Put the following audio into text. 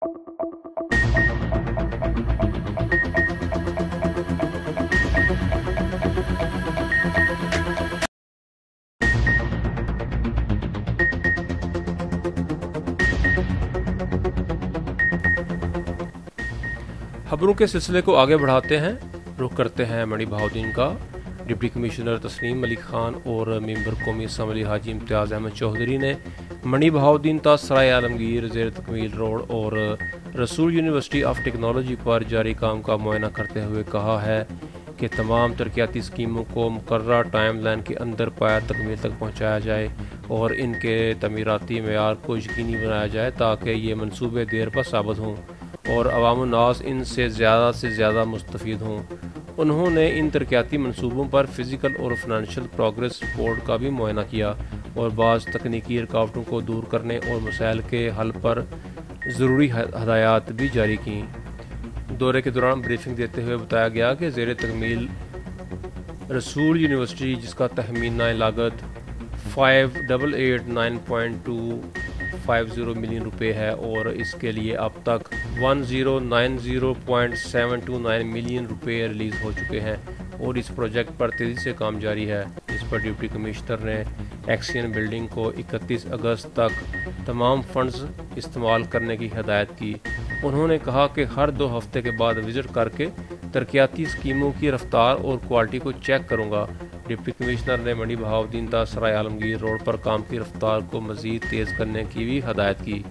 खबरों के सिलसिले को आगे बढ़ाते हैं, रुख करते हैं मणि बहाउद्दीन का। डिप्टी कमिश्नर तस्नीम मलिक खान और मेंबर कौमी असम्बली हाजी इम्तियाज़ अहमद चौधरी ने मणि बहाउद्दीन ता सराय आलमगीर ज़ेर तकमील रोड और रसूल यूनिवर्सिटी ऑफ टेक्नोलॉजी पर जारी काम का मुआयना करते हुए कहा है कि तमाम तरक्याती स्कीमों को मुकर्रर टाइम लाइन के अंदर पाया तकमील तक पहुँचाया जाए और इनके तमीराती मेयार को यकीनी बनाया जाए ताकि ये मनसूबे देर पर साबित हों और अवाम नास इनसे ज़्यादा मुस्तफ़ीद हों। उन्होंने इन तरक्याती मनसूबों पर फ़िज़िकल और फाइनेंशियल प्रोग्रेस रिपोर्ट का भी मुआयना किया और बाज़ तकनीकी रुकावटों को दूर करने और मसाइल के हल पर ज़रूरी हदायत भी जारी की। दौरे के दौरान ब्रीफिंग देते हुए बताया गया कि ज़ेर तकमील रसूल यूनिवर्सिटी, जिसका तखमीना लागत 5889.250 मिलियन रुपए है और इसके लिए अब तक 1090.729 मिलियन रुपए रिलीज़ हो चुके हैं और इस प्रोजेक्ट पर तेज़ी से काम जारी है। इस पर डिप्टी कमिश्नर ने एक्सियन बिल्डिंग को 31 अगस्त तक तमाम फंड्स इस्तेमाल करने की हिदायत की। उन्होंने कहा कि हर 2 हफ्ते के बाद विज़िट करके तरक्याती स्कीमों की रफ्तार और क्वालिटी को चेक करूँगा। डिप्टी कमिश्नर ने मणि बहाउद्दीन ता सराय आलमगीर रोड पर काम की रफ्तार को मज़ीद तेज़ करने की भी हिदायत की।